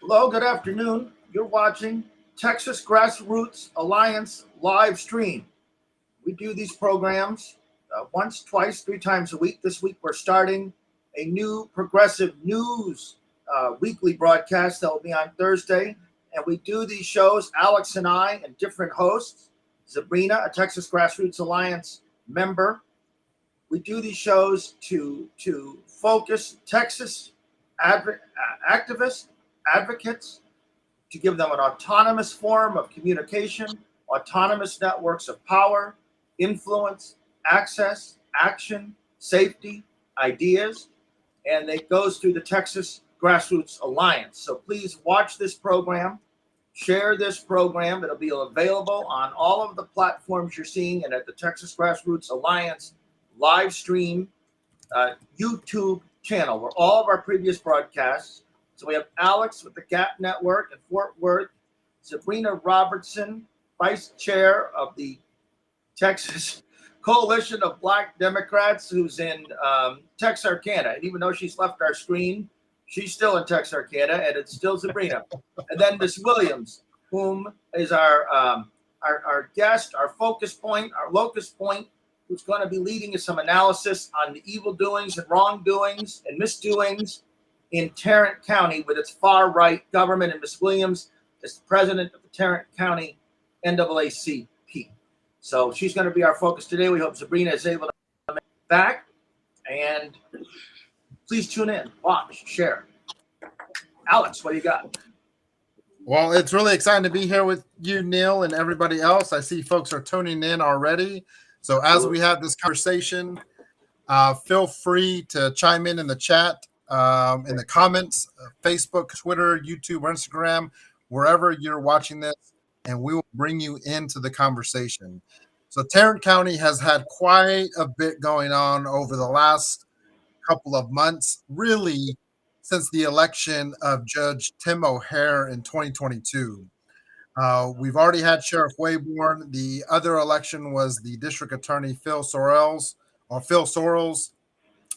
Hello, good afternoon. You're watching Texas Grassroots Alliance live stream. We do these programs once, twice, 3 times a week. This week we're starting a new progressive news weekly broadcast that will be on Thursday. And we do these shows, Alex and I, and different hosts. Sabrina, a Texas Grassroots Alliance member. We do these shows to focus Texas activists, advocates, to give them an autonomous form of communication, autonomous networks of power, influence, access, action, safety, ideas, and it goes through the Texas Grassroots Alliance. So please watch this program, share this program. It'll be available on all of the platforms you're seeing and at the Texas Grassroots Alliance live stream YouTube channel where all of our previous broadcasts. So we have Alex with the Gap Network in Fort Worth, Sabrina Robertson, Vice Chair of the Texas Coalition of Black Democrats, who's in Texarkana. And even though she's left our screen, she's still in Texarkana, and it's still Sabrina. And then Miss Williams, whom is our guest, our focus point, our locus point, who's going to be leading us some analysis on the evil doings and wrongdoings and misdoings in Tarrant County with its far-right government. And Miss Williams is the president of the Tarrant County NAACP. So she's going to be our focus today. We hope Sabrina is able to come back. And please tune in, watch, share. Alex, what do you got? Well, it's really exciting to be here with you, Neil, and everybody else. I see folks are tuning in already. So as we have this conversation, feel free to chime in the chat, in the comments, Facebook, Twitter, YouTube, or Instagram, wherever you're watching this, and we will bring you into the conversation. So Tarrant County has had quite a bit going on over the last couple of months, really since the election of Judge Tim O'Hare in 2022. We've already had Sheriff Waybourn. The other election was the District Attorney Phil Sorrells, or Phil Sorrells.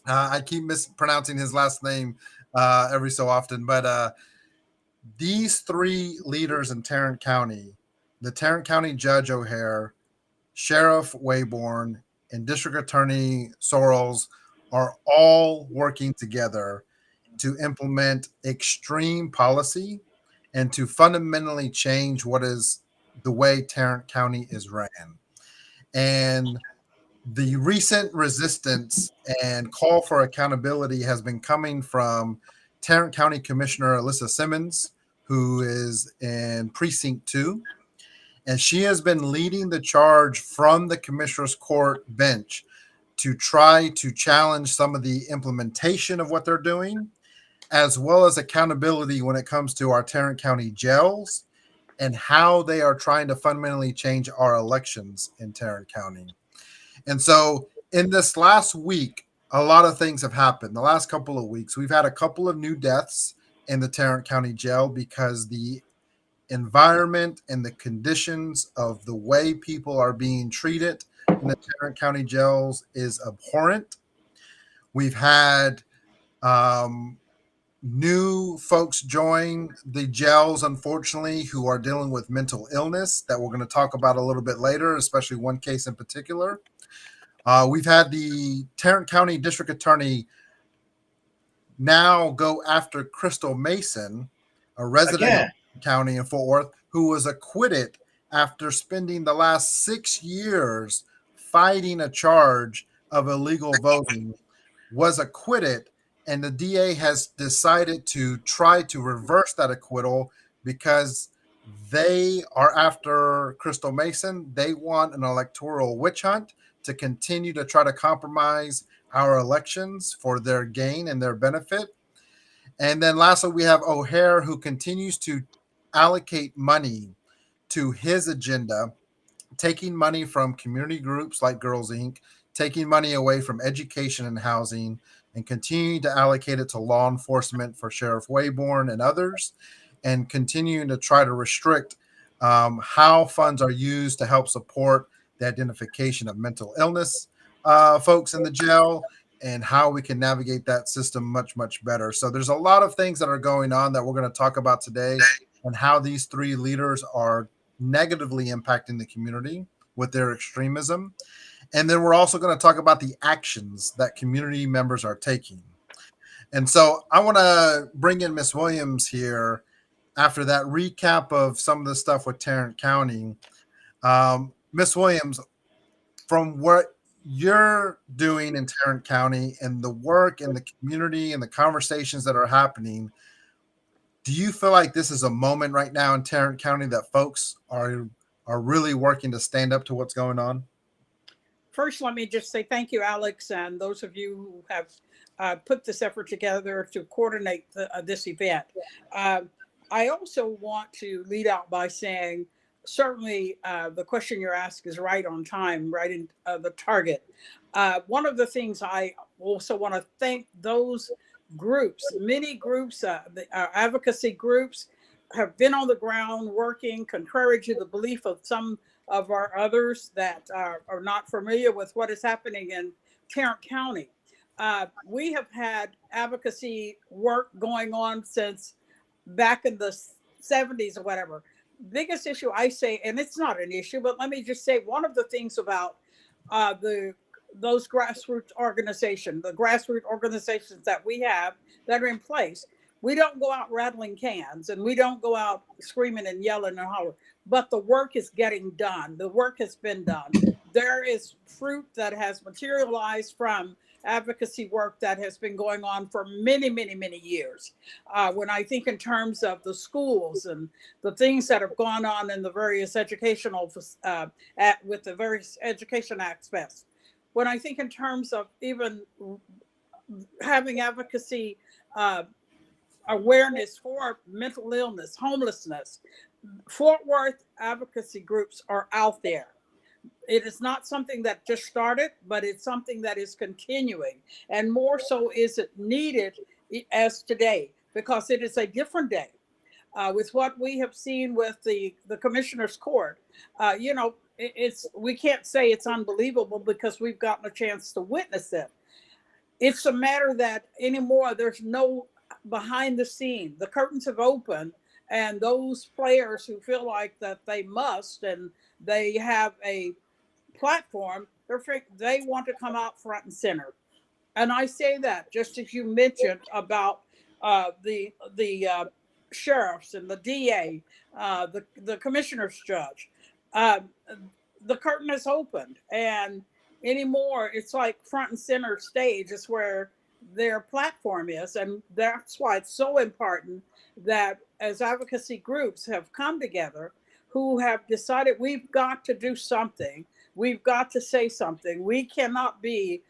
I keep mispronouncing his last name every so often, but these three leaders in Tarrant County, the Tarrant County Judge O'Hare, Sheriff Waybourn, and District Attorney Sorrells are all working together to implement extreme policy and to fundamentally change what is the way Tarrant County is ran. And the recent resistance and call for accountability has been coming from Tarrant County Commissioner Alyssa Simmons, who is in Precinct 2. And she has been leading the charge from the Commissioner's Court bench to try to challenge some of the implementation of what they're doing, as well as accountability when it comes to our Tarrant County jails and how they are trying to fundamentally change our elections in Tarrant County. And so in this last week, a lot of things have happened. The last couple of weeks, we've had a couple of new deaths in the Tarrant County jail because the environment and the conditions of the way people are being treated in the Tarrant County jails is abhorrent. We've had new folks join the jails, unfortunately, who are dealing with mental illness that we're going to talk about a little bit later, especially one case in particular. We've had the Tarrant County District Attorney now go after Crystal Mason, a resident of the county in Fort Worth, who was acquitted after spending the last 6 years fighting a charge of illegal voting, was acquitted. And the DA has decided to try to reverse that acquittal because they are after Crystal Mason. They want an electoral witch hunt to continue to try to compromise our elections for their gain and their benefit. And then lastly, we have O'Hare, who continues to allocate money to his agenda, taking money from community groups like Girls Inc., taking money away from education and housing, and continuing to allocate it to law enforcement for Sheriff Waybourn and others, and continuing to try to restrict how funds are used to help support the identification of mental illness folks in the jail, and how we can navigate that system much, much better. So there's a lot of things that are going on that we're going to talk about today, and how these three leaders are negatively impacting the community with their extremism. And then we're also going to talk about the actions that community members are taking. And so I want to bring in Miss Williams here after that recap of some of the stuff with Tarrant County. Miss Williams, from what you're doing in Tarrant County and the work and the community and the conversations that are happening, do you feel like this is a moment right now in Tarrant County that folks are really working to stand up to what's going on? First, let me just say thank you, Alex, and those of you who have put this effort together to coordinate this event. I also want to lead out by saying, certainly the question you're asked is right on time, right in the target. One of the things I also want to thank those groups, many groups, our advocacy groups have been on the ground working contrary to the belief of some of our others that are not familiar with what is happening in Tarrant County. We have had advocacy work going on since back in the 70s or whatever. Biggest issue I say, and it's not an issue, but let me just say one of the things about those grassroots organizations, the grassroots organizations that we have that are in place, we don't go out rattling cans and we don't go out screaming and yelling and hollering, but the work is getting done. The work has been done. There is fruit that has materialized from advocacy work that has been going on for many, many, many years. When I think in terms of the schools and the things that have gone on in the various educational, with the various education aspects, when I think in terms of even having advocacy awareness for mental illness, homelessness, Fort Worth advocacy groups are out there. It is not something that just started, but it's something that is continuing. And more so is it needed as today, because it is a different day. With what we have seen with the Commissioner's Court, we can't say it's unbelievable because we've gotten a chance to witness it. It's a matter that anymore there's no behind the scene. The curtains have opened, and those players who feel like that they must and they have a platform, they want to come out front and center. And I say that just as you mentioned about the sheriffs and the DA, the commissioner's judge. The curtain is opened, and anymore it's like front and center stage is where their platform is. And that's why it's so important that as advocacy groups have come together, who have decided we've got to do something, we've got to say something. We cannot be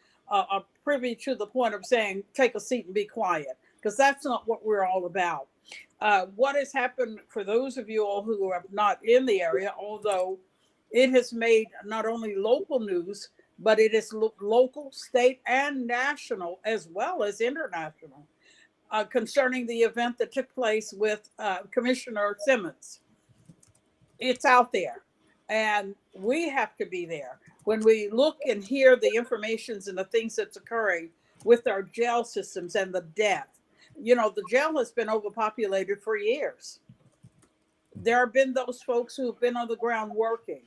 privy to the point of saying, take a seat and be quiet, because that's not what we're all about. What has happened for those of you all who are not in the area, although it has made not only local news, but it is local, state, and national, as well as international, concerning the event that took place with Commissioner Simmons. It's out there, and we have to be there. When we look and hear the informations and the things that's occurring with our jail systems and the death, the jail has been overpopulated for years. There have been those folks who have been on the ground working.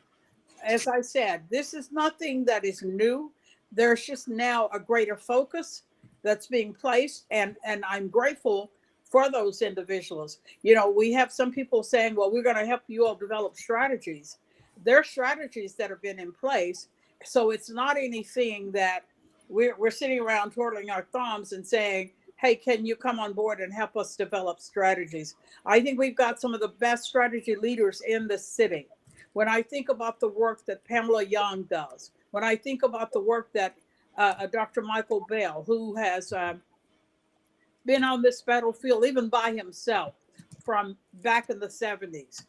As I said, this is nothing that is new. There's just now a greater focus that's being placed, and I'm grateful for those individuals. We have some people saying, well, we're going to help you all develop strategies. There are strategies that have been in place, so it's not anything that we're sitting around twirling our thumbs and saying, hey, can you come on board and help us develop strategies? I think we've got some of the best strategy leaders in the city. When I think about the work that Pamela Young does, when I think about the work that Dr. Michael Bell, who has been on this battlefield even by himself from back in the 70s,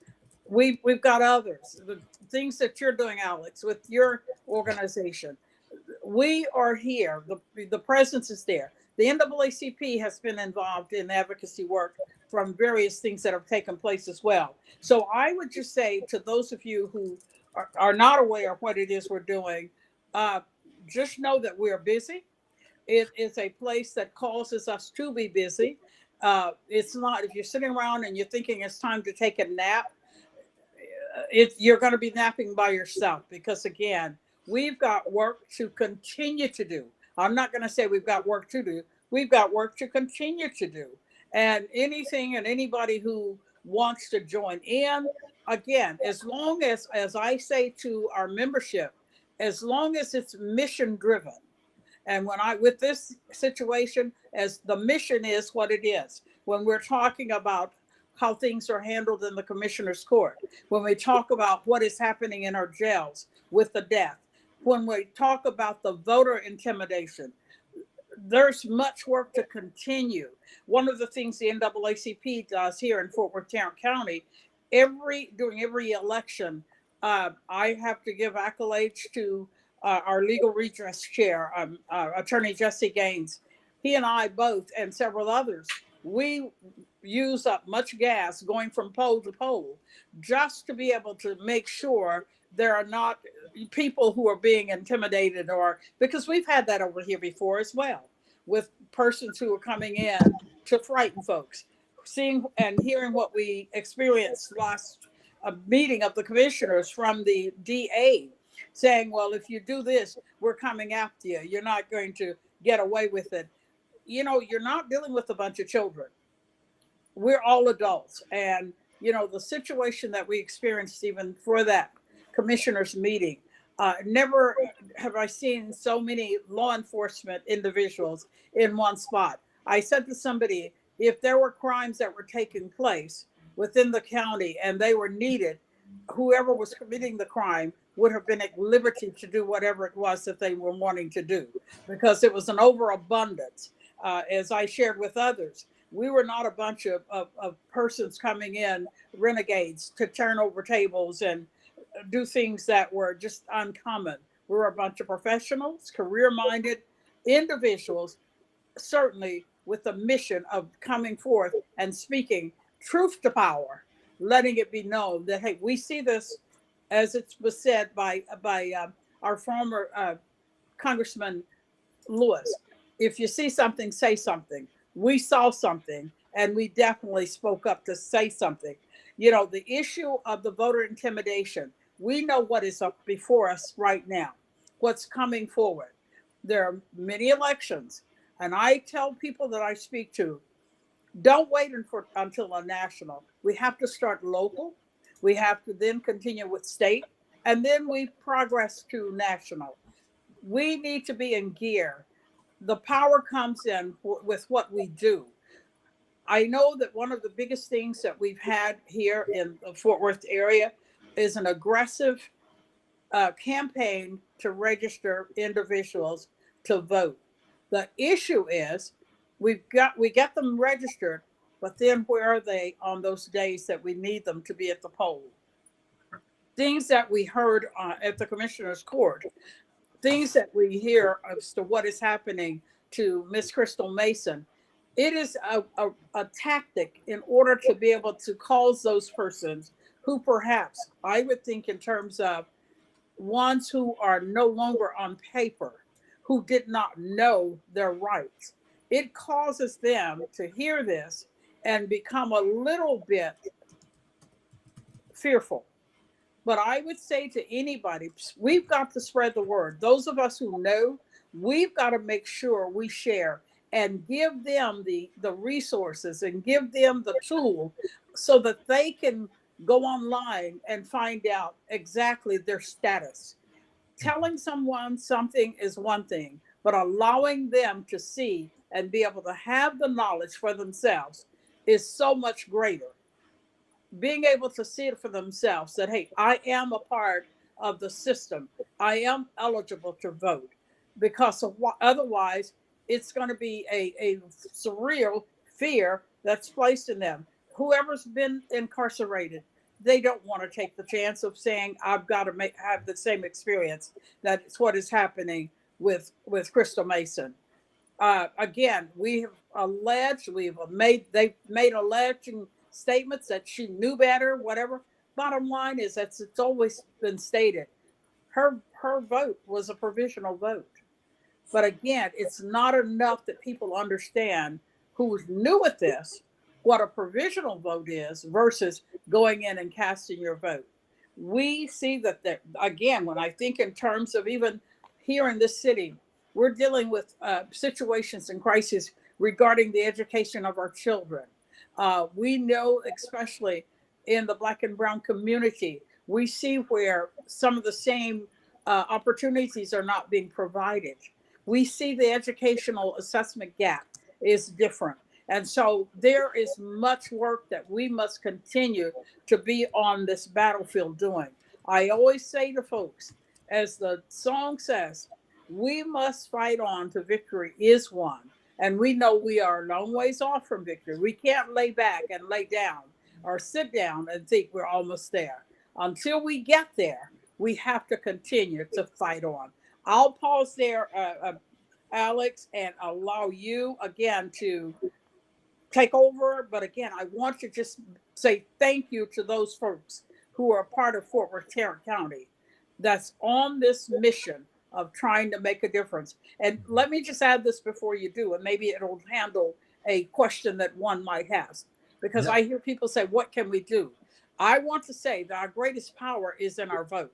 we've got others. The things that you're doing, Alex, with your organization, we are here. The presence is there. The NAACP has been involved in advocacy work from various things that have taken place as well. So I would just say to those of you who are not aware of what it is we're doing, just know that we're busy. It is a place that causes us to be busy. It's not, if you're sitting around and you're thinking it's time to take a nap, you're going to be napping by yourself, because again, we've got work to continue to do. I'm not going to say we've got work to do. We've got work to continue to do. And anything and anybody who wants to join in, again, as long as I say to our membership, as long as it's mission driven. And with this situation, as the mission is what it is, when we're talking about how things are handled in the commissioner's court, when we talk about what is happening in our jails with the death, when we talk about the voter intimidation, there's much work to continue. One of the things the NAACP does here in Fort Worth, Tarrant County, during every election, I have to give accolades to our legal redress chair, Attorney Jesse Gaines. He and I both, and several others, we use up much gas going from pole to pole just to be able to make sure there are not people who are being intimidated, or because we've had that over here before as well, with persons who are coming in to frighten folks. Seeing and hearing what we experienced last meeting of the commissioners from the DA saying, well, if you do this, we're coming after you. You're not going to get away with it. You know, you're not dealing with a bunch of children. We're all adults. And, you know, the situation that we experienced even for that commissioners meeting, never have I seen so many law enforcement individuals in one spot. I said to somebody, if there were crimes that were taking place within the county and they were needed, whoever was committing the crime would have been at liberty to do whatever it was that they were wanting to do, because it was an overabundance. As I shared with others, we were not a bunch of persons coming in, renegades, to turn over tables and do things that were just uncommon. We were a bunch of professionals, career-minded individuals, certainly with the mission of coming forth and speaking truth to power, letting it be known that, hey, we see this, as it was said by our former Congressman Lewis. If you see something, say something. We saw something, and we definitely spoke up to say something. You know, the issue of the voter intimidation, we know what is up before us right now, what's coming forward. There are many elections, and I tell people that I speak to, don't wait until a national. We have to start local. We have to then continue with state, and then we progress to national. We need to be in gear. The power comes in with what we do. I know that one of the biggest things that we've had here in the Fort Worth area is an aggressive campaign to register individuals to vote. The issue is we get them registered, but then where are they on those days that we need them to be at the poll? Things that we heard at the commissioner's court, things that we hear as to what is happening to Miss Crystal Mason. It is a tactic in order to be able to cause those persons who perhaps, I would think in terms of ones who are no longer on paper, who did not know their rights. It causes them to hear this and become a little bit fearful. But I would say to anybody, we've got to spread the word. Those of us who know, we've got to make sure we share and give them the resources and give them the tool so that they can go online and find out exactly their status. Telling someone something is one thing, but allowing them to see and be able to have the knowledge for themselves is so much greater. Being able to see it for themselves that, hey, I am a part of the system. I am eligible to vote, because otherwise it's going to be a surreal fear that's placed in them. Whoever's been incarcerated, they don't want to take the chance of saying, I've got to have the same experience. That's what is happening with Crystal Mason. Again, we have alleged, they've made alleging statements that she knew better, whatever. Bottom line is that it's always been stated, her vote was a provisional vote. But again, it's not enough that people understand who's new at this, what a provisional vote is versus going in and casting your vote. We see that, again, when I think in terms of even here in this city, we're dealing with situations and crises regarding the education of our children. We know, especially in the Black and Brown community, we see where some of the same opportunities are not being provided. We see the educational assessment gap is different. And so there is much work that we must continue to be on this battlefield doing. I always say to folks, as the song says, we must fight on to victory is won. And we know we are a long ways off from victory. We can't lay back and lay down or sit down and think we're almost there. Until we get there, we have to continue to fight on. I'll pause there, Alex, and allow you again to take over. But again, I want to just say thank you to those folks who are part of Fort Worth, Tarrant County, that's on this mission of trying to make a difference. And let me just add this before you do, and maybe it'll handle a question that one might have, because I hear people say, what can we do? I want to say that our greatest power is in our vote.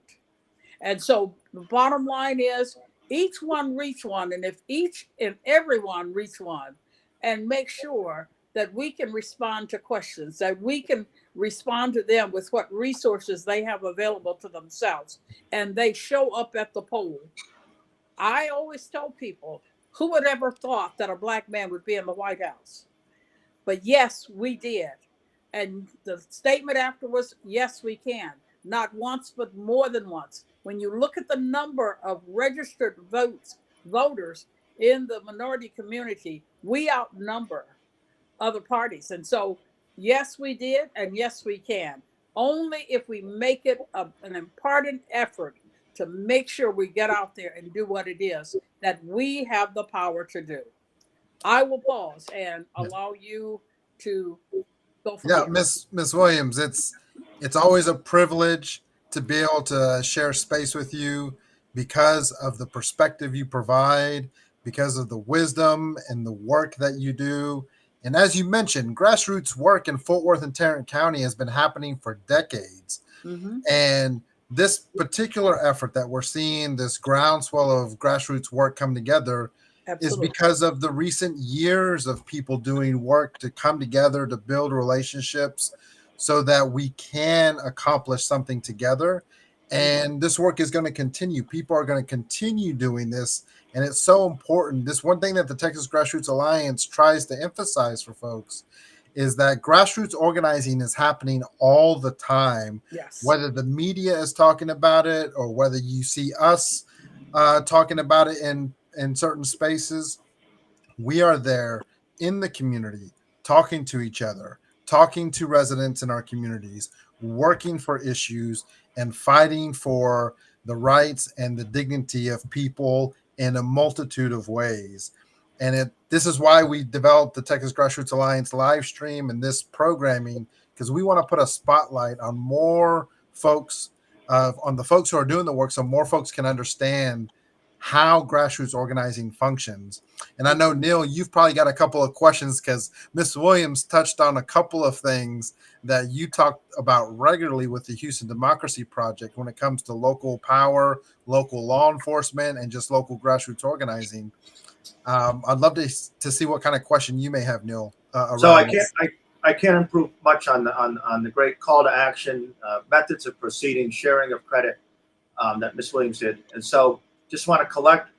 And so the bottom line is each one reach one. And if each and everyone reach one, and make sure that we can respond to questions, that we can respond to them with what resources they have available to themselves, and they show up at the poll. I always tell people, who would ever thought that a Black man would be in the White House? But yes, we did. And the statement afterwards, yes, we can. Not once, but more than once. When you look at the number of registered voters in the minority community, we outnumber other parties. And so, yes, we did, and yes, we can. Only if we make it an important effort to make sure we get out there and do what it is that we have the power to do. I will pause and allow you to go from here. Miss Williams, it's always a privilege to be able to share space with you because of the perspective you provide, because of the wisdom and the work that you do. And as you mentioned, grassroots work in Fort Worth and Tarrant County has been happening for decades. Mm-hmm. And this particular effort that we're seeing, this groundswell of grassroots work come together, Absolutely. is because of the recent years of people doing work to come together to build relationships so that we can accomplish something together. And this work is going to continue. People are going to continue doing this. And it's so important. This one thing that the Texas Grassroots Alliance tries to emphasize for folks is that grassroots organizing is happening all the time. Yes. Whether the media is talking about it or whether you see us talking about it in certain spaces, we are there in the community, talking to each other, talking to residents in our communities, working for issues and fighting for the rights and the dignity of people in a multitude of ways. And this is why we developed the Texas Grassroots Alliance live stream and this programming, because we want to put a spotlight on more folks, on the folks who are doing the work, so more folks can understand how grassroots organizing functions. And I know, Neil, you've probably got a couple of questions because Ms. Williams touched on a couple of things that you talk about regularly with the Houston Democracy Project when it comes to local power, local law enforcement, and just local grassroots organizing. I'd love to see what kind of question you may have, Neil. So I can't improve much on the great call to action, methods of proceeding, sharing of credit that Ms. Williams did. And so just want to collect.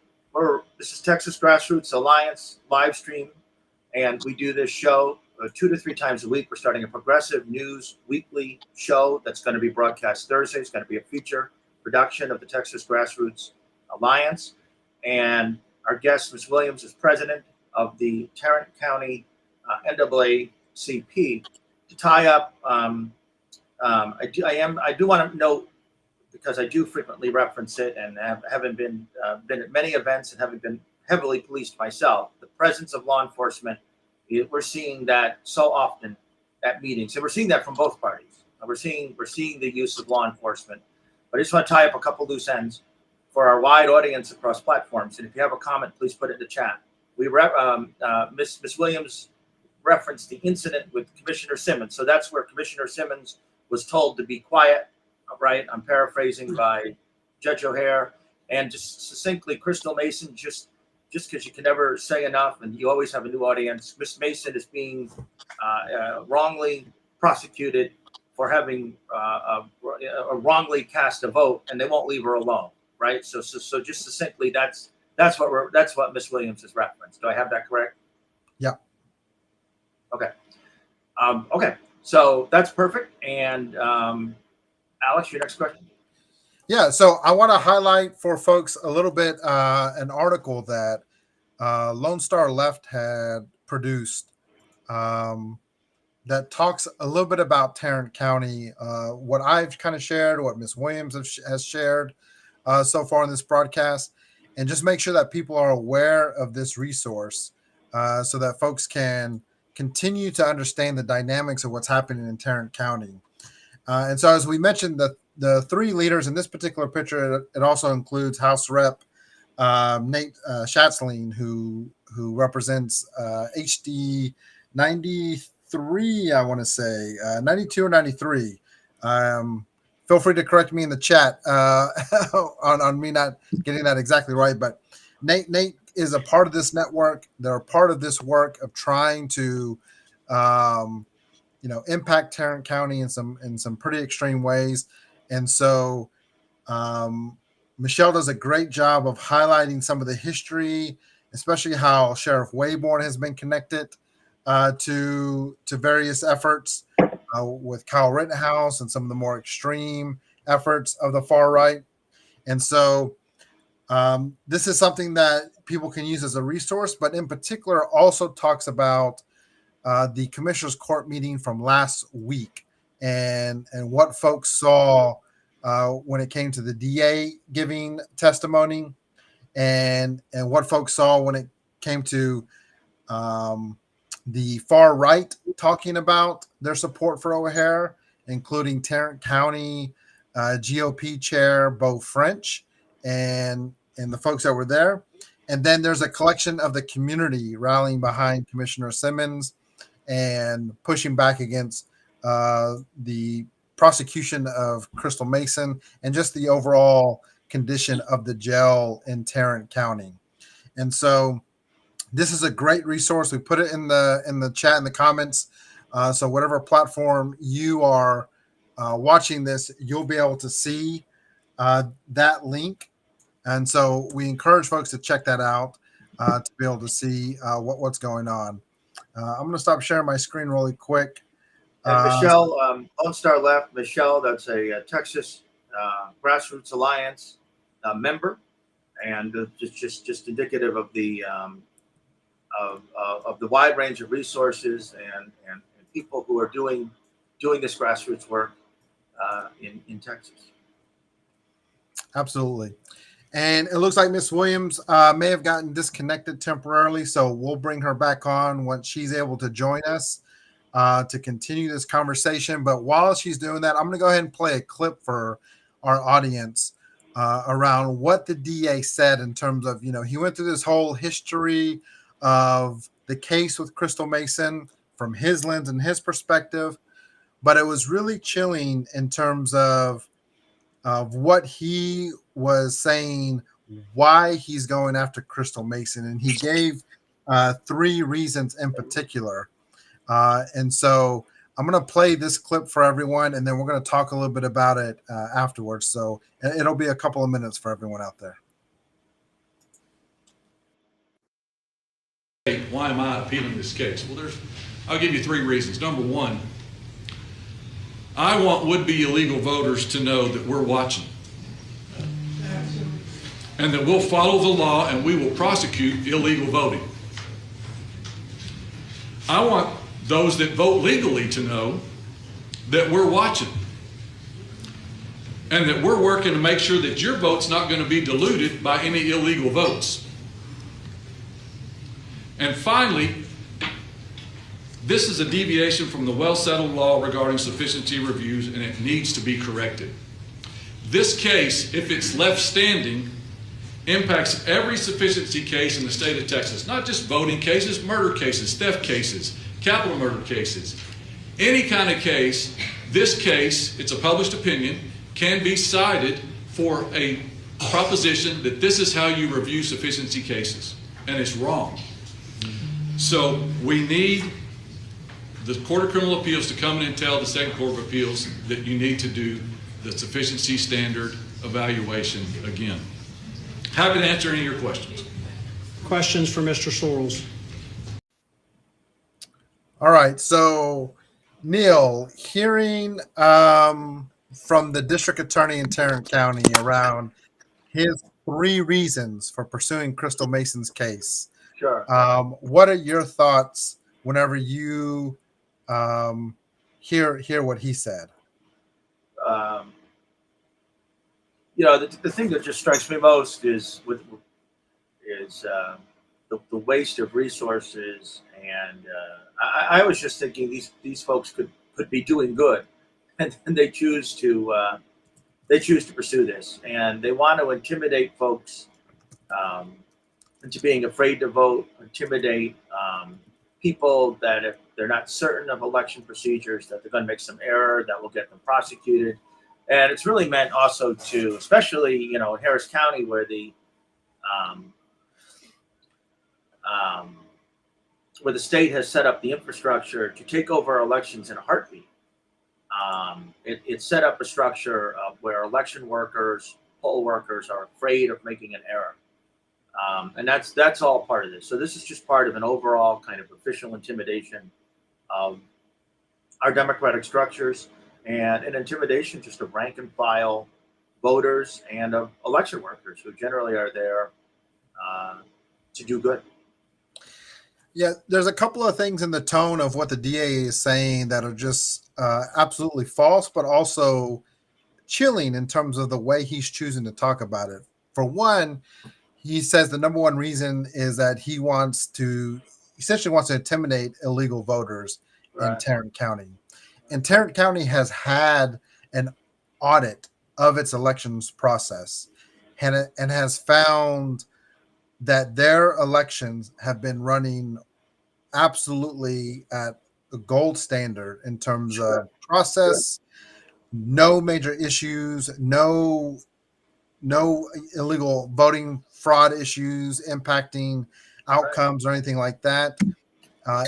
This is Texas Grassroots Alliance live stream, and we do this show 2 to 3 times a week. We're starting a progressive news weekly show that's going to be broadcast Thursday. It's going to be a feature production of the Texas Grassroots Alliance, and our guest, Ms. Williams, is president of the Tarrant County NAACP. To tie up, I do want to note, because I do frequently reference it and haven't been at many events and haven't been heavily policed myself, the presence of law enforcement. We're seeing that so often at meetings, and we're seeing that from both parties. We're seeing the use of law enforcement. But I just want to tie up a couple loose ends. for our wide audience across platforms. And if you have a comment, please put it in the chat. Miss Williams referenced the incident with Commissioner Simmons. So that's where Commissioner Simmons was told to be quiet, right? I'm paraphrasing by Judge O'Hare. And just succinctly, Crystal Mason, just because you can never say enough and you always have a new audience, Miss Mason is being wrongly prosecuted for having wrongly cast a vote, and they won't leave her alone, right? So just succinctly, that's what Miss Williams has referenced. Do I have that correct? Yeah. Okay. Okay. So that's perfect. And Alex, your next question. Yeah. So I want to highlight for folks a little bit an article that Lone Star Left had produced that talks a little bit about Tarrant County, what I've kind of shared, what Ms. Williams has shared so far in this broadcast, and just make sure that people are aware of this resource so that folks can continue to understand the dynamics of what's happening in Tarrant County. And so, as we mentioned, the three leaders in this particular picture, it also includes House Rep Nate Schatzling, who represents HD 93, I want to say 92 or 93. Feel free to correct me in the chat on me not getting that exactly right. But Nate is a part of this network. They're a part of this work of trying to, impact Tarrant County in some pretty extreme ways. And so Michelle does a great job of highlighting some of the history, especially how Sheriff Waybourn has been connected to various efforts with Kyle Rittenhouse and some of the more extreme efforts of the far right. And so this is something that people can use as a resource, but in particular also talks about the Commissioner's Court meeting from last week and what folks saw when it came to the DA giving testimony and what folks saw when it came to the far right talking about their support for O'Hare, including Tarrant County GOP Chair Beau French and the folks that were there. And then there's a collection of the community rallying behind Commissioner Simmons and pushing back against the prosecution of Crystal Mason and just the overall condition of the jail in Tarrant County. And so this is a great resource. We put it in the chat, in the comments. So whatever platform you are watching this, you'll be able to see that link. And so we encourage folks to check that out to be able to see what's going on. I'm going to stop sharing my screen really quick. And Michelle, Lone Star Left, Michelle, that's a Texas Grassroots Alliance member, and just indicative of the wide range of resources and people who are doing this grassroots work in Texas. Absolutely. And it looks like Miss Williams may have gotten disconnected temporarily, so we'll bring her back on once she's able to join us to continue this conversation. But while she's doing that, I'm going to go ahead and play a clip for our audience around what the DA said in terms of, he went through this whole history of the case with Crystal Mason from his lens and his perspective, but it was really chilling in terms of what he was saying, why he's going after Crystal Mason. And he gave 3 reasons in particular. And so I'm going to play this clip for everyone, and then we're going to talk a little bit about it afterwards. So it'll be a couple of minutes for everyone out there. Why am I appealing this case? Well, I'll give you 3 reasons. Number 1, I want would-be illegal voters to know that we're watching and that we'll follow the law and we will prosecute illegal voting. I want those that vote legally to know that we're watching and that we're working to make sure that your vote's not going to be diluted by any illegal votes. And finally, this is a deviation from the well-settled law regarding sufficiency reviews, and it needs to be corrected. This case, if it's left standing, impacts every sufficiency case in the state of Texas, not just voting cases, murder cases, theft cases, capital murder cases. Any kind of case, this case, it's a published opinion, can be cited for a proposition that this is how you review sufficiency cases, and it's wrong. So we need the Court of Criminal Appeals to come in and tell the Second Court of Appeals that you need to do the sufficiency standard evaluation again. Happy to answer any of your questions. Questions for Mr. Sorrells? All right. So, Neil, hearing from the district attorney in Tarrant County around his 3 reasons for pursuing Crystal Mason's case. Sure. What are your thoughts whenever you hear what he said? The thing that just strikes me most is the waste of resources, and I was just thinking these folks could be doing good, and they choose to pursue this, and they want to intimidate folks into being afraid to vote, intimidate people that if they're not certain of election procedures, that they're going to make some error that will get them prosecuted. And it's really meant also to, especially, in Harris County, where the state has set up the infrastructure to take over elections in a heartbeat. It set up a structure of where election workers, poll workers are afraid of making an error. And that's all part of this. So this is just part of an overall kind of official intimidation of our democratic structures, and an intimidation just of rank and file voters and of election workers who generally are there to do good. Yeah, there's a couple of things in the tone of what the DA is saying that are just absolutely false, but also chilling in terms of the way he's choosing to talk about it. For one, he says the number one reason is that he essentially wants to intimidate illegal voters in Tarrant County. And Tarrant County has had an audit of its elections process and has found that their elections have been running absolutely at the gold standard in terms of process, no major issues, no illegal voting fraud issues impacting outcomes or anything like that.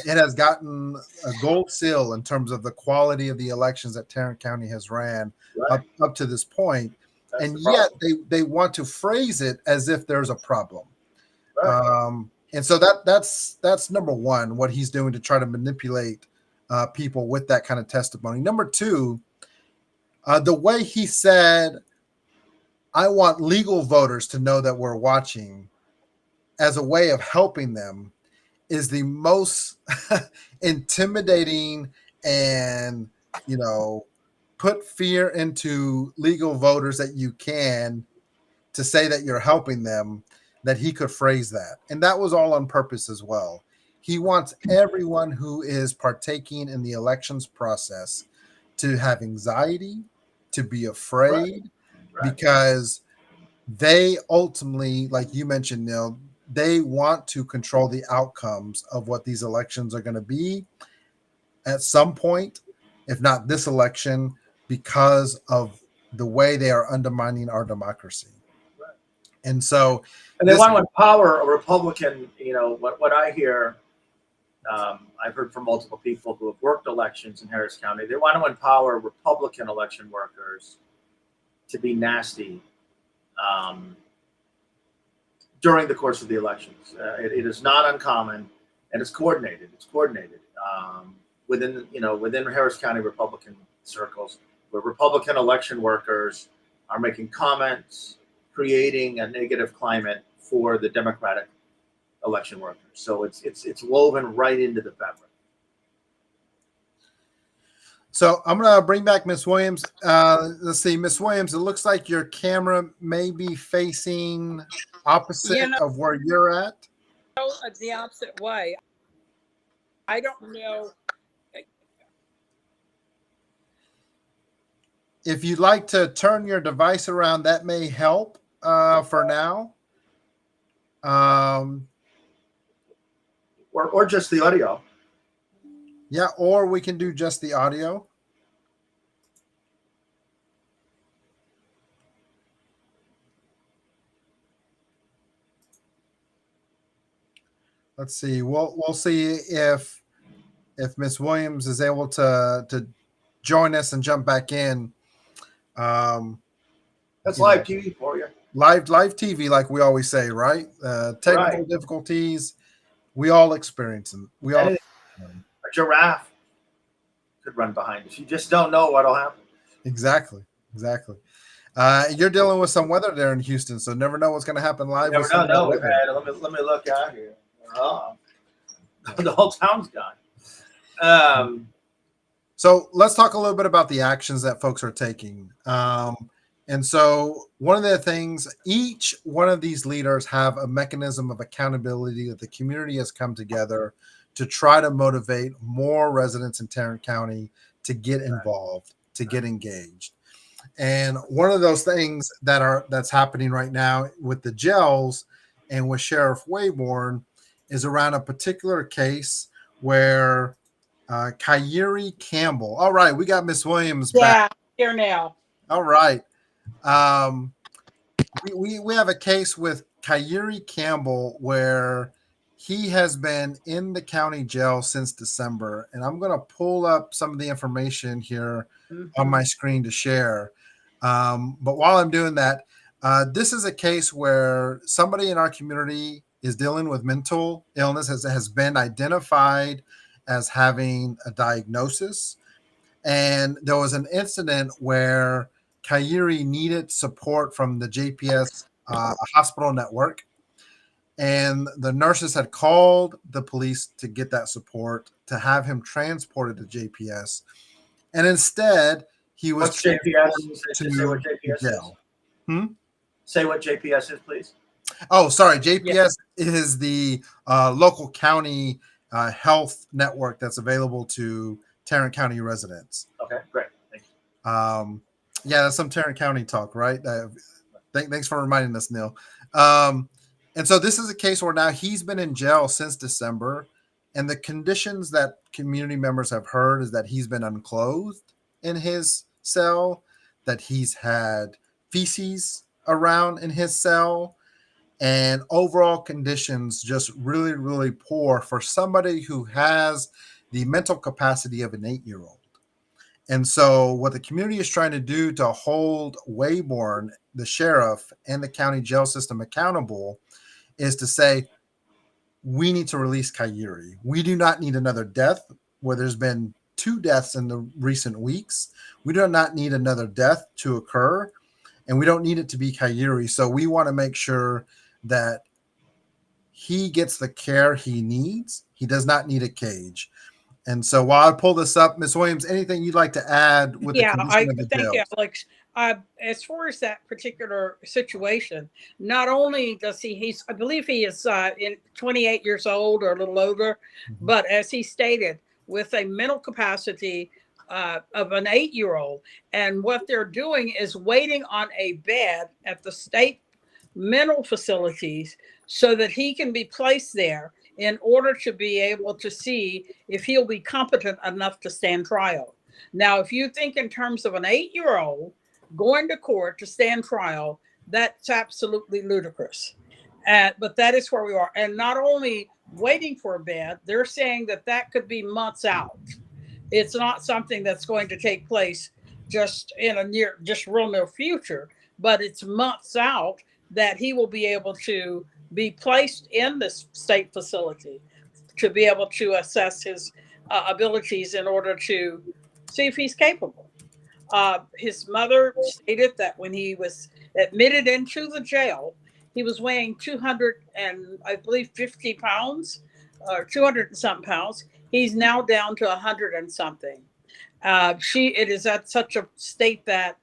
It has gotten a gold seal in terms of the quality of the elections that Tarrant County has ran up to this point. And yet they want to phrase it as if there's a problem. And so that's number one, what he's doing to try to manipulate people with that kind of testimony. Number two, the way he said, I want legal voters to know that we're watching as a way of helping them is the most intimidating and, put fear into legal voters that you can, to say that you're helping them, that he could phrase that. And that was all on purpose as well. He wants everyone who is partaking in the elections process to have anxiety, to be afraid, because they ultimately, like you mentioned, Neil, they want to control the outcomes of what these elections are going to be at some point, if not this election, because of the way they are undermining our democracy. And so, and they want to empower a Republican. What I hear, I've heard from multiple people who have worked elections in Harris County. They want to empower Republican election workers to be nasty during the course of the elections. It is not uncommon, and it's coordinated. Within Harris County Republican circles, where Republican election workers are making comments, creating a negative climate for the Democratic election workers. So it's woven right into the fabric. So I'm going to bring back Ms. Williams. Let's see, Ms. Williams, it looks like your camera may be facing opposite of where you're at. The opposite way. I don't know. If you'd like to turn your device around, that may help for now. Or just the audio. Yeah, or we can do just the audio. Let's see. We'll see if Miss Williams is able to join us and jump back in. That's live TV for you. Live TV, like we always say, right? Technical difficulties, we all experience them. We all. A giraffe could run behind us. You just don't know what'll happen. Exactly. You're dealing with some weather there in Houston, so never know what's going to happen live. Never know. No, let me look out here. Oh, the whole town's gone. So let's talk a little bit about the actions that folks are taking. And so one of the things, each one of these leaders have a mechanism of accountability that the community has come together to try to motivate more residents in Tarrant County to get involved, to get engaged. And one of those things that's happening right now with the jails and with Sheriff Waybourn is around a particular case where Kyrie Campbell. All right, we got Miss Williams back. Yeah, here now. All right. We have a case with Kyrie Campbell where he has been in the county jail since December, and I'm going to pull up some of the information here on my screen to share. But while I'm doing that, this is a case where somebody in our community is dealing with mental illness, has been identified as having a diagnosis. And there was an incident where Kyrie needed support from the JPS hospital network. And the nurses had called the police to get that support, to have him transported to JPS. And instead, he was JPS? Say what JPS jail. Say what JPS is, please. Oh, sorry. JPS is the local county health network that's available to Tarrant County residents. Okay, great. Thank you. Yeah, that's some Tarrant County talk, right? Thanks for reminding us, Neil. And so this is a case where now he's been in jail since December, and the conditions that community members have heard is that he's been unclothed in his cell, that he's had feces around in his cell, and overall conditions just really, really poor for somebody who has the mental capacity of an 8-year-old. And so what the community is trying to do to hold Waybourn, the sheriff, and the county jail system accountable is to say, we need to release Kyrie. We do not need another death where there's been 2 deaths in the recent weeks. We do not need another death to occur, and we don't need it to be Kyrie. So we want to make sure that he gets the care he needs. He does not need a cage. And so while I pull this up, Ms. Williams, anything you'd like to add with the condition of the thank jails? you, Alex. As far as that particular situation, not only does I believe he is 28 years old or a little older, but as he stated, with a mental capacity of an 8-year-old, and what they're doing is waiting on a bed at the state mental facilities so that he can be placed there in order to be able to see if he'll be competent enough to stand trial. Now, if you think in terms of an 8-year-old going to court to stand trial, that's absolutely ludicrous. But that is where we are. And not only waiting for a bed, they're saying that could be months out. It's not something that's going to take place just in a real near future, but it's months out that he will be able to be placed in this state facility to be able to assess his abilities in order to see if he's capable. His mother stated that when he was admitted into the jail, he was weighing 250 pounds, or 200 and something pounds. He's now down to 100 and something. It is at such a state that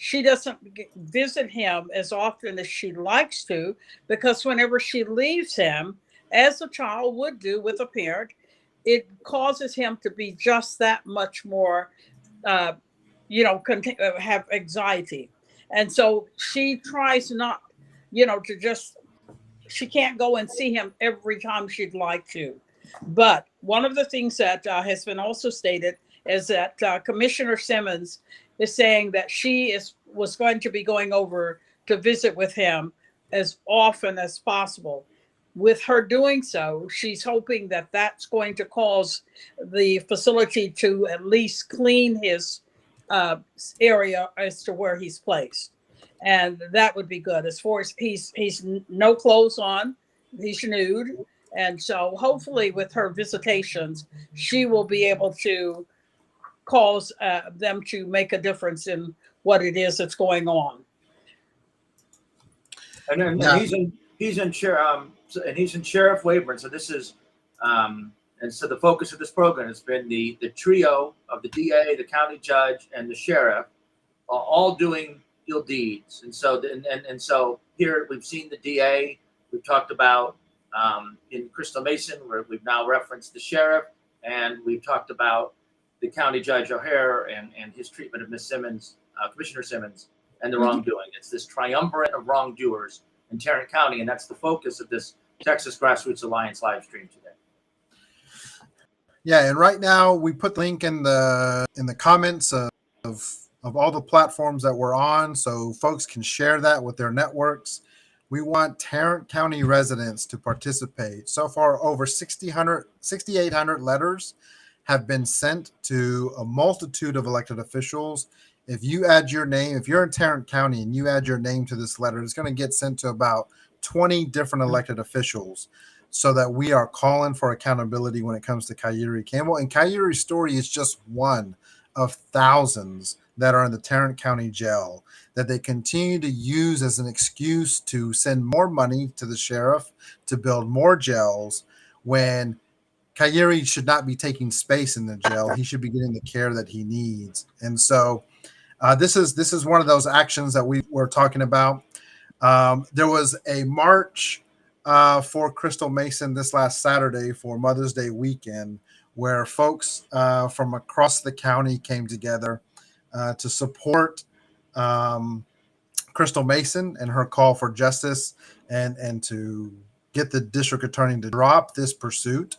she doesn't visit him as often as she likes to, because whenever she leaves him, as a child would do with a parent, it causes him to be just that much more, have anxiety. And so she tries not, to just she can't go and see him every time she'd like to. But one of the things that has been also stated is that Commissioner Simmons is saying that she was going to be going over to visit with him as often as possible. With her doing so, she's hoping that that's going to cause the facility to at least clean his area as to where he's placed. And that would be good. As far as he's no clothes on, he's nude. And so hopefully with her visitations, she will be able to cause them to make a difference in what it is that's going on. And then he's in Sheriff Waybourn. So this is and so the focus of this program has been the trio of the DA, the county judge, and the sheriff, all doing ill deeds. And so and so here we've seen the DA. We've talked about in Crystal Mason, where we've now referenced the sheriff, and we've talked about the county judge O'Hare and his treatment of Ms. Simmons, Commissioner Simmons, and the wrongdoing. It's this triumvirate of wrongdoers in Tarrant County, and that's the focus of this Texas Grassroots Alliance live stream today. Yeah, and right now we put the link in the comments of all the platforms that we're on, so folks can share that with their networks. We want Tarrant County residents to participate. So far, over 6,800 letters have been sent to a multitude of elected officials. If you add your name, if you're in Tarrant County and you add your name to this letter, it's going to get sent to about 20 different elected officials, so that we are calling for accountability when it comes to Kyrie Campbell. And Kyrie's story is just one of thousands that are in the Tarrant County jail that they continue to use as an excuse to send more money to the sheriff to build more jails, when Kyrie should not be taking space in the jail. He should be getting the care that he needs. And so this is one of those actions that we were talking about. There was a march for Crystal Mason this last Saturday for Mother's Day weekend, where folks from across the county came together to support Crystal Mason and her call for justice, and to get the district attorney to drop this pursuit.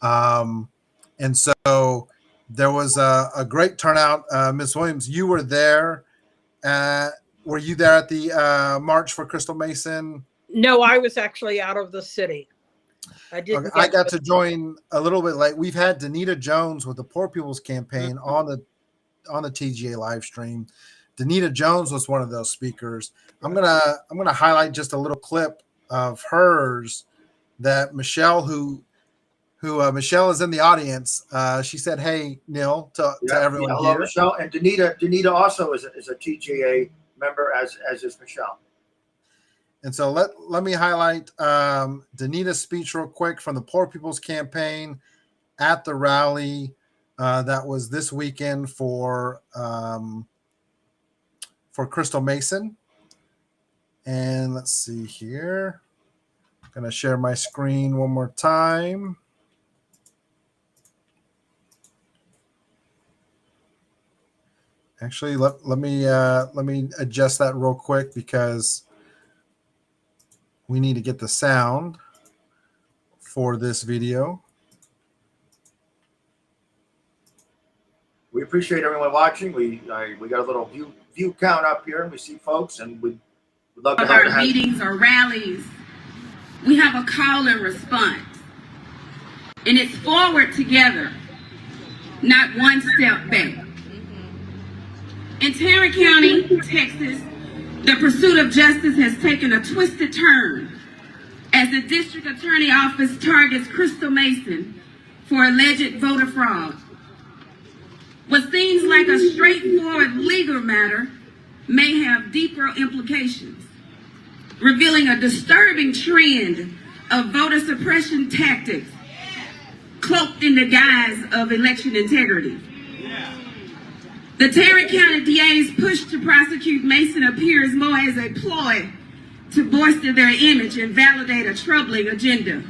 And so there was a great turnout. Ms. Williams, you were there. Were you there at the March for Crystal Mason? No, I was actually out of the city. I didn't. Okay, I got to join a little bit late. We've had Danita Jones with the Poor People's Campaign on the TGA live stream. Danita Jones was one of those speakers. I'm gonna highlight just a little clip of hers that Michelle, who Michelle is in the audience. She said, "Hey, Neil," to everyone hello, here. Michelle, and Danita also is a TGA member, as is Michelle. And so let me highlight Danita's speech real quick from the Poor People's Campaign at the rally that was this weekend for Crystal Mason. And let's see here. I'm going to share my screen one more time. Actually, let me adjust that real quick, because we need to get the sound for this video. We appreciate everyone watching. We got a little view count up here, and we see folks, and we'd love to have our meetings or rallies. We have a call and response, and it's forward together, not one step back. In Tarrant County, Texas, the pursuit of justice has taken a twisted turn as the District Attorney Office targets Crystal Mason for alleged voter fraud. What seems like a straightforward legal matter may have deeper implications, revealing a disturbing trend of voter suppression tactics cloaked in the guise of election integrity. The Tarrant County DA's push to prosecute Mason appears more as a ploy to bolster their image and validate a troubling agenda,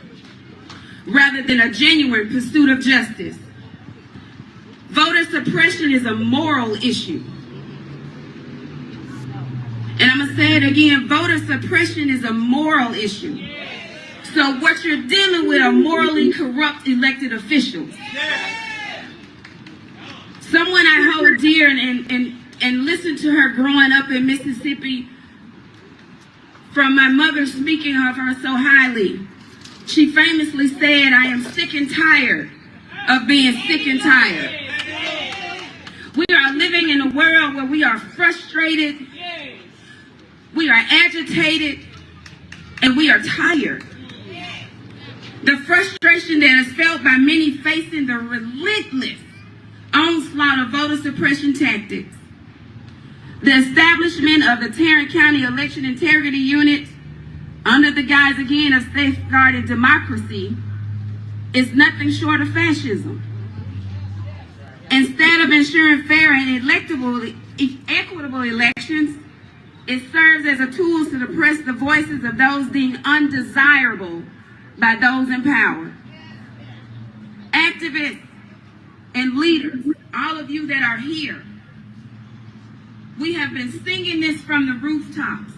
rather than a genuine pursuit of justice. Voter suppression is a moral issue. And I'm going to say it again, voter suppression is a moral issue. So what you're dealing with are morally corrupt elected officials. Someone I hold dear and listened to her growing up in Mississippi, from my mother speaking of her so highly. She famously said, "I am sick and tired of being sick and tired." We are living in a world where we are frustrated, we are agitated, and we are tired. The frustration that is felt by many facing the relentless onslaught of voter suppression tactics. The establishment of the Tarrant County Election Integrity Unit under the guise again of safeguarding democracy is nothing short of fascism. Instead of ensuring fair and equitable elections, it serves as a tool to suppress the voices of those deemed undesirable by those in power. Activists and leaders, all of you that are here, we have been singing this from the rooftops.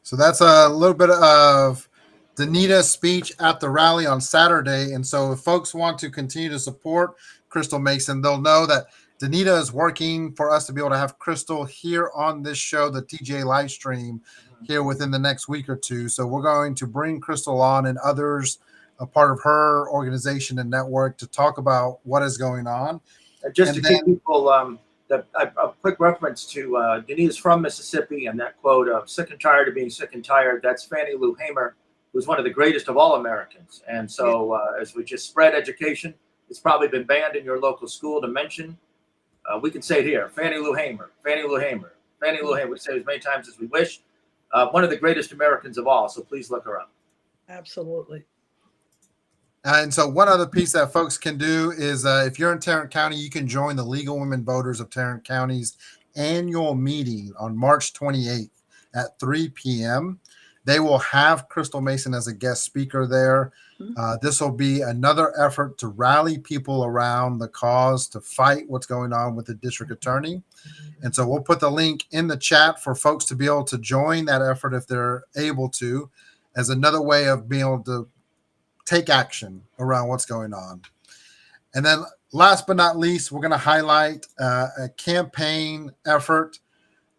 So that's a little bit of Danita's speech at the rally on Saturday. And so if folks want to continue to support Crystal Mason, they'll know that Danita is working for us to be able to have Crystal here on this show, the TGA live stream, here within the next week or two. So we're going to bring Crystal on and others, a part of her organization and network, to talk about what is going on. Just to give people a quick reference to Denise from Mississippi and that quote of "sick and tired of being sick and tired." That's Fannie Lou Hamer, who's one of the greatest of all Americans. And so as we just spread education, it's probably been banned in your local school to mention. We can say it here: Fannie Lou Hamer, Fannie Lou Hamer, Fannie Lou Hamer. We say it as many times as we wish. One of the greatest Americans of all. So please look her up. Absolutely. And so one other piece that folks can do is if you're in Tarrant County, you can join the Legal Women Voters of Tarrant County's annual meeting on March 28th at 3 p.m. They will have Crystal Mason as a guest speaker there. This will be another effort to rally people around the cause to fight what's going on with the district attorney. And so we'll put the link in the chat for folks to be able to join that effort if they're able to, as another way of being able to take action around what's going on. And then last but not least, we're going to highlight a campaign effort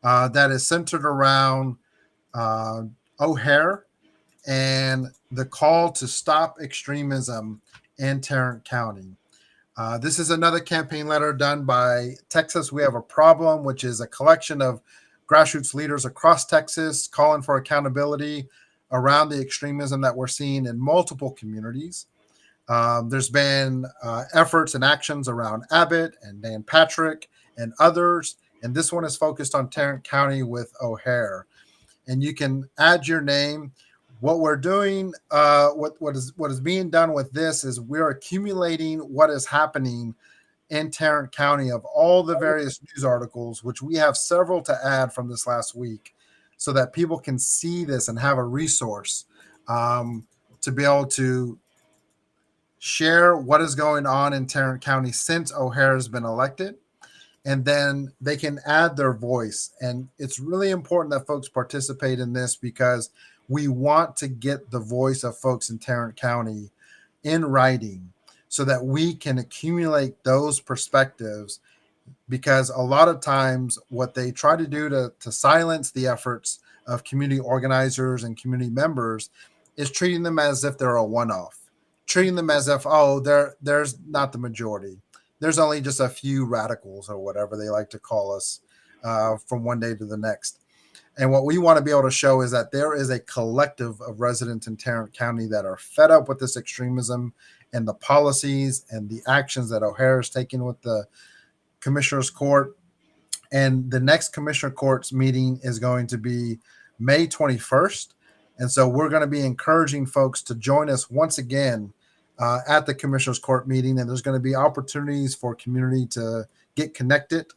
that is centered around O'Hare and the call to stop extremism in Tarrant County. This is another campaign letter done by Texas We Have a Problem, which is a collection of grassroots leaders across Texas calling for accountability around the extremism that we're seeing in multiple communities. There's been efforts and actions around Abbott and Dan Patrick and others, and this one is focused on Tarrant County with O'Hare. And you can add your name. What we're doing, what is being done with this is we're accumulating what is happening in Tarrant County of all the various news articles, which we have several to add from this last week, so that people can see this and have a resource to be able to share what is going on in Tarrant County since O'Hare has been elected. And then they can add their voice. And it's really important that folks participate in this because we want to get the voice of folks in Tarrant County in writing so that we can accumulate those perspectives. Because a lot of times what they try to do to silence the efforts of community organizers and community members is treating them as if they're a one-off, treating them as if, oh, there's not the majority. There's only just a few radicals or whatever they like to call us from one day to the next. And what we want to be able to show is that there is a collective of residents in Tarrant County that are fed up with this extremism and the policies and the actions that O'Hare is taking with the Commissioner's Court. And the next Commissioner Court's meeting is going to be May 21st. And so we're going to be encouraging folks to join us once again at the Commissioner's Court meeting. And there's going to be opportunities for community to get connected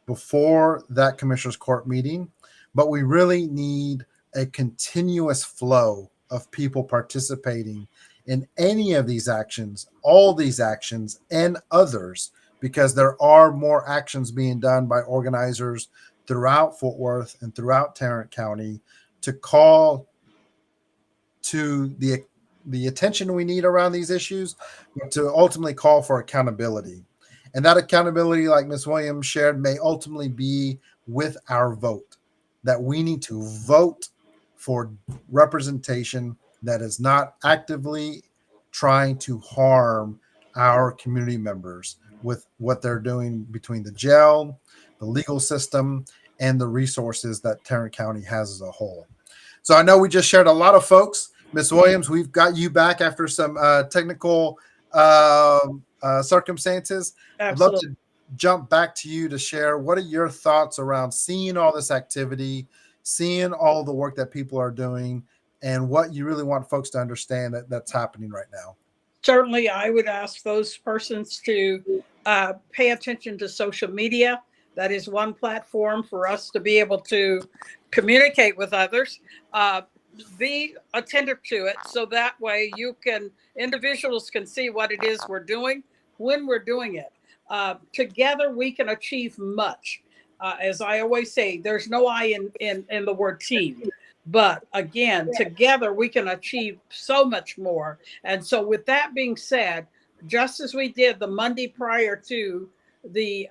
before that Commissioner's Court meeting. But we really need a continuous flow of people participating in any of these actions, all these actions, and others, because there are more actions being done by organizers throughout Fort Worth and throughout Tarrant County to call to the attention we need around these issues, but to ultimately call for accountability. And that accountability, like Ms. Williams shared, may ultimately be with our vote, that we need to vote for representation that is not actively trying to harm our community members with what they're doing between the jail, the legal system, and the resources that Tarrant County has as a whole. So I know we just shared a lot of folks. Ms. Williams, we've got you back after some technical circumstances. Absolutely. I'd love to jump back to you to share what are your thoughts around seeing all this activity, seeing all the work that people are doing, and what you really want folks to understand that's happening right now. Certainly, I would ask those persons to pay attention to social media. That is one platform for us to be able to communicate with others. Be attentive to it, so that way individuals can see what it is we're doing when we're doing it. Together, we can achieve much. As I always say, there's no I in the word team. But again, together we can achieve so much more. And so with that being said, just as we did the Monday prior to we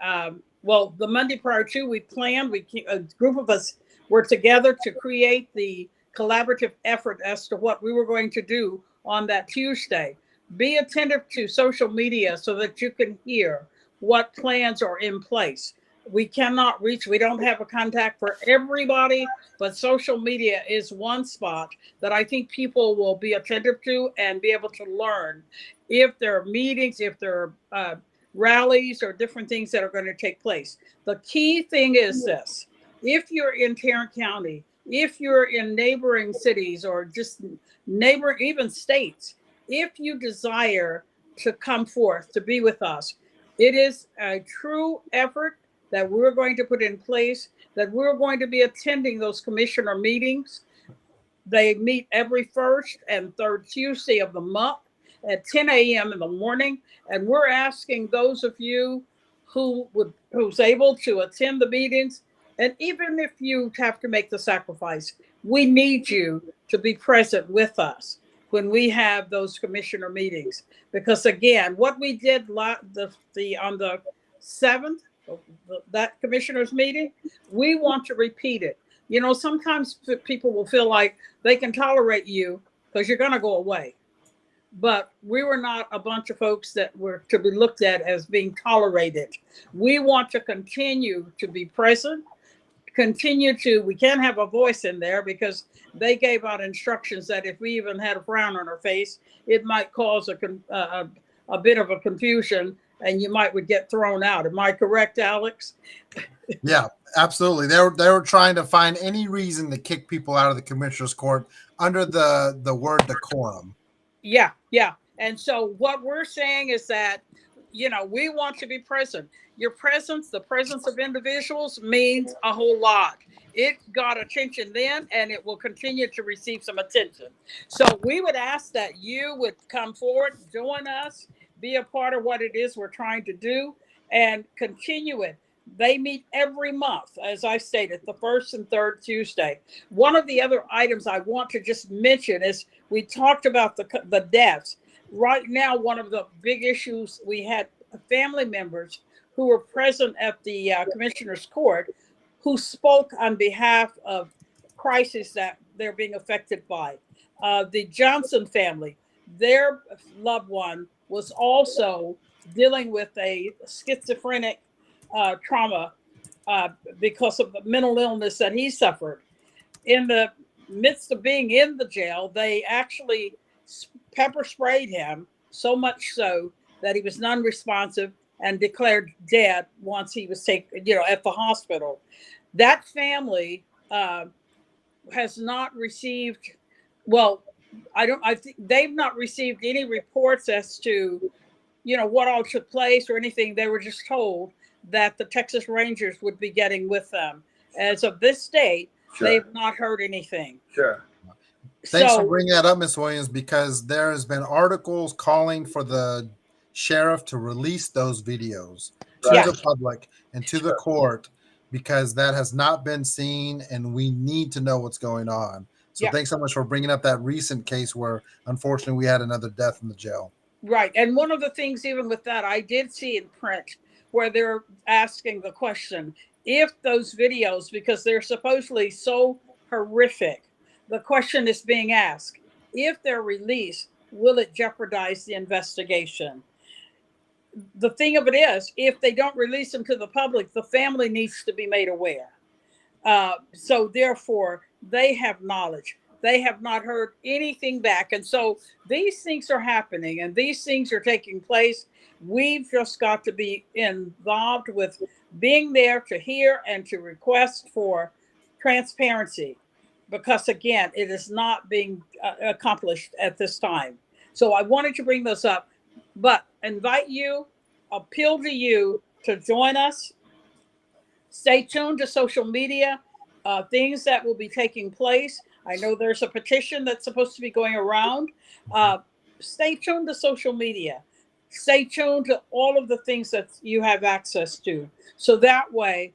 planned, a group of us were together to create the collaborative effort as to what we were going to do on that Tuesday. Be attentive to social media so that you can hear what plans are in place. We don't have a contact for everybody, but social media is one spot that I think people will be attentive to and be able to learn if there are meetings, if there are rallies or different things that are going to take place. The key thing is this: if you're in Tarrant County, if you're in neighboring cities or just even states, if you desire to come forth to be with us, it is a true effort that we're going to put in place, that we're going to be attending those commissioner meetings. They meet every first and third Tuesday of the month at 10 a.m. in the morning. And we're asking those of you who's able to attend the meetings, and even if you have to make the sacrifice, we need you to be present with us when we have those commissioner meetings. Because again, what we did on the 7th, that commissioners meeting, we want to repeat it. You know, sometimes people will feel like they can tolerate you because you're going to go away. But we were not a bunch of folks that were to be looked at as being tolerated. We want to continue to be present, we can't have a voice in there because they gave out instructions that if we even had a frown on our face, it might cause a bit of a confusion and you would get thrown out. Am I correct, Alex? Yeah, absolutely. They were trying to find any reason to kick people out of the commissioner's court under the word decorum. Yeah. And so what we're saying is that, we want to be present. Your presence, the presence of individuals, means a whole lot. It got attention then, and it will continue to receive some attention. So we would ask that you would come forward, join us, be a part of what it is we're trying to do, and continue it. They meet every month, as I stated, the first and third Tuesday. One of the other items I want to just mention is we talked about the deaths. Right now, one of the big issues, we had family members who were present at the commissioner's court who spoke on behalf of crises that they're being affected by. The Johnson family, their loved one was also dealing with a schizophrenic trauma because of the mental illness that he suffered. In the midst of being in the jail, they actually pepper sprayed him, so much so that he was non-responsive and declared dead once he was taken, at the hospital. That family has not received, I think they've not received any reports as to, what all took place or anything. They were just told that the Texas Rangers would be getting with them. As of this date, Sure. They've not heard anything. Sure. Thanks for bringing that up, Ms. Williams, because there has been articles calling for the sheriff to release those videos to the public and to the court, because that has not been seen, and we need to know what's going on. So thanks so much for bringing up that recent case where, unfortunately, we had another death in the jail. Right. And one of the things, even with that, I did see in print where they're asking the question, if those videos, because they're supposedly so horrific, the question is being asked, if they're released, will it jeopardize the investigation? The thing of it is, if they don't release them to the public, the family needs to be made aware. So therefore, they have knowledge. They have not heard anything back. And so these things are happening and these things are taking place. We've just got to be involved with being there to hear and to request for transparency, because again, it is not being accomplished at this time. So I wanted to bring this up, but invite you, appeal to you to join us. Stay tuned to social media, things that will be taking place. I know there's a petition that's supposed to be going around. Stay tuned to social media. Stay tuned to all of the things that you have access to. So that way,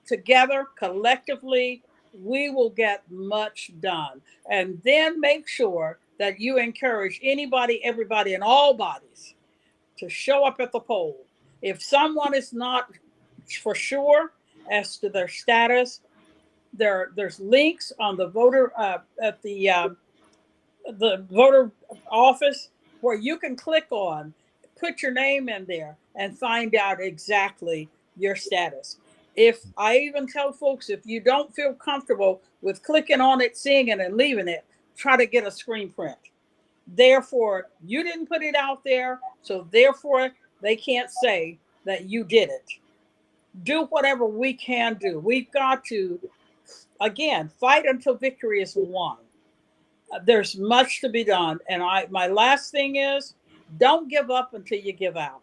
together, collectively, we will get much done. And then make sure that you encourage anybody, everybody, and all bodies to show up at the poll. If someone is not for sure as to their status, there's links on the voter at the voter office where you can click on, put your name in there, and find out exactly your status. If I even tell folks, if you don't feel comfortable with clicking on it, seeing it, and leaving it, try to get a screen print. Therefore, you didn't put it out there, so therefore they can't say that you did it. Do whatever we can do. We've got to, again, fight until victory is won. There's much to be done. And my last thing is, don't give up until you give out.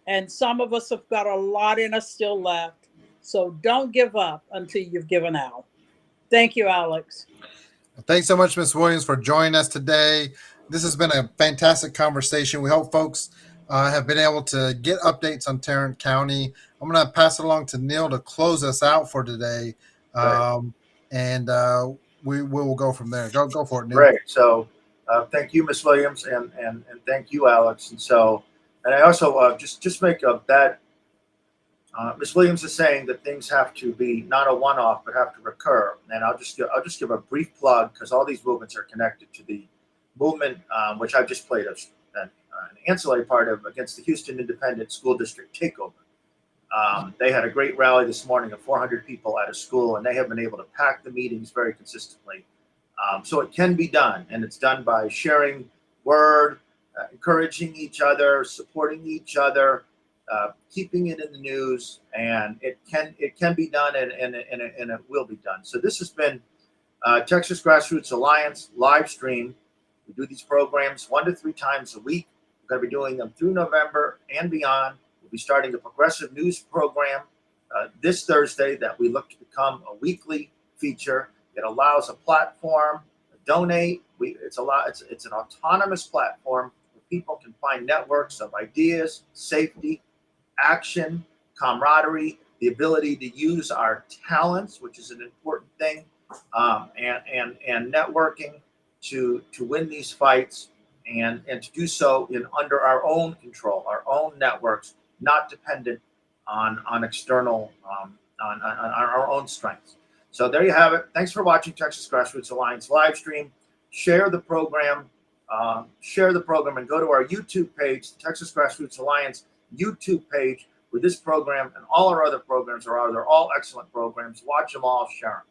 And some of us have got a lot in us still left. So don't give up until you've given out. Thank you, Alex. Thanks so much, Ms. Williams, for joining us today. This has been a fantastic conversation. We hope folks have been able to get updates on Tarrant County. I'm going to pass it along to Neil to close us out for today. And we will go from there. Go for it, Neil. Great. So thank you, Ms. Williams, and thank you, Alex. And I also just make that Ms. Williams is saying that things have to be not a one-off, but have to recur. And I'll just give a brief plug, because all these movements are connected to the movement, which I've just played an ancillary part of, against the Houston Independent School District takeover. They had a great rally this morning of 400 people at a school, and they have been able to pack the meetings very consistently. So it can be done, and it's done by sharing word, encouraging each other, supporting each other, keeping it in the news, and it can be done, and it will be done. So this has been Texas Grassroots Alliance live stream. We do these programs 1 to 3 times a week. We're going to be doing them through November and beyond. We'll be starting a progressive news program this Thursday that we look to become a weekly feature. It allows a platform to donate. It's an autonomous platform where people can find networks of ideas, safety, action, camaraderie, the ability to use our talents, which is an important thing, and networking to win these fights, and to do so under our own control, our own networks, not dependent on external on our own strengths. So there you have it. Thanks for watching Texas Grassroots Alliance live stream. Share the program, and go to our YouTube page, the Texas Grassroots Alliance YouTube page, where this program and all our other programs are. They're all excellent programs. Watch them all, share them.